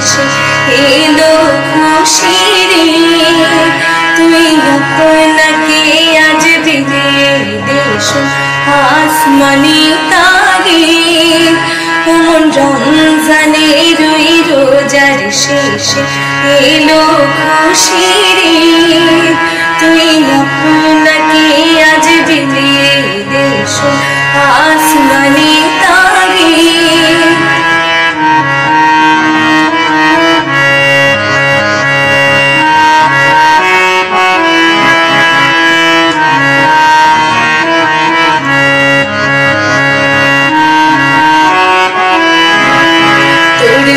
শেষে এলো খুশিরে তুই আপনাকে আজ বিলিয়ে দেশ আসমানি তারে এমন রমজানের ওই রোজার শেষে এলো খুশিরে তুই আপনাকে আজ বিলিয়ে দেশ আসমানি তারে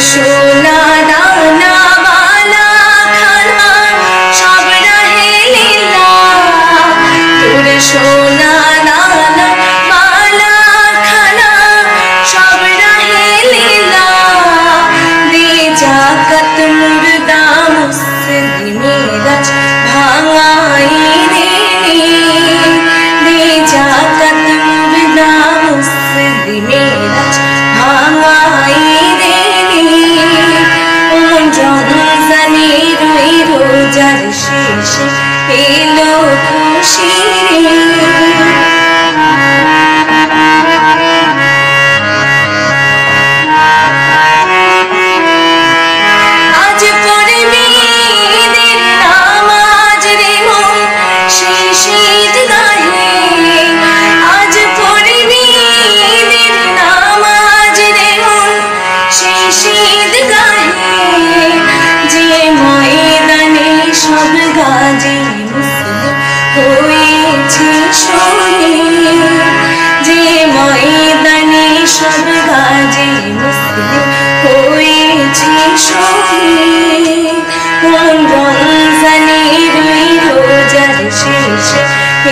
সোনা দানা বালা খানা সব রাহে লীলা তোর সোনা দানা বালা খানা সব রাহে লীলা দে জাকাত মুর্দা মুসলিমেরা ভাঙাই রে দে জাকাত মুর্দা মুসলিমেরা ভাঙাই রমজানের ওই রোজার শেষে এলো খুশিরে আজ পড়বি ঈদের নামাজ রে মন শেষ ঈদগাহে আজ পড়বি ঈদের নামাজ রে মন শেষ ঈদগাহে যে ময়দানে সব গাজী মুসলিম হয়েছে শহীদ যে ময়দানে সব গাজী মুসলিম হয়েছে শহীদ রমজানের ওই রোজার শেষে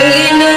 এলো